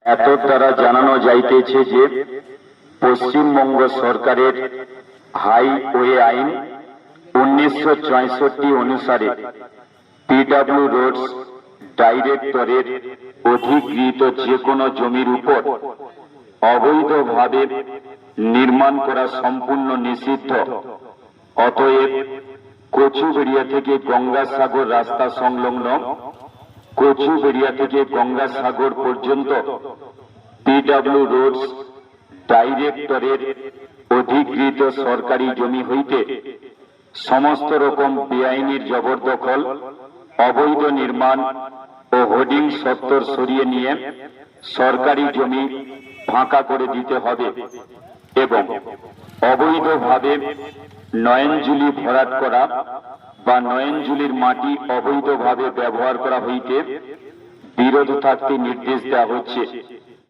এত দ্বারা জানানো যাইতেছে যে পশ্চিমবঙ্গ সরকারের হাইওয়ে আইন 1964 অনুসারে পিডব্লিউ রোডস ডাইরেক্টরের অধিগৃহীত যে কোনো জমির উপর অবৈধভাবে নির্মাণ করা সম্পূর্ণ নিষিদ্ধ। অতএব কচুবেড়িয়া থেকে গঙ্গাসাগর রাস্তা সংলগ্ন কচুবেড়িয়া থেকে গঙ্গাসাগর পর্যন্ত পিডব্লিউ রোডস ডাইরেক্টরের অধিগৃহীত সরকারি জমি হইতে সমস্ত রকম বেআইনি জবরদখল, অবৈধ নির্মাণ ও হোর্ডিং সত্তর সরিয়ে নিয়ে সরকারি জমি ফাঁকা করে দিতে হবে এবং অবৈধভাবে নয়নজুলি ভরাট করা বা নয়নজুলির মাটি অবৈধভাবে ব্যবহার করা হইতে বিরত থাকতে নির্দেশ দেওয়া হচ্ছে।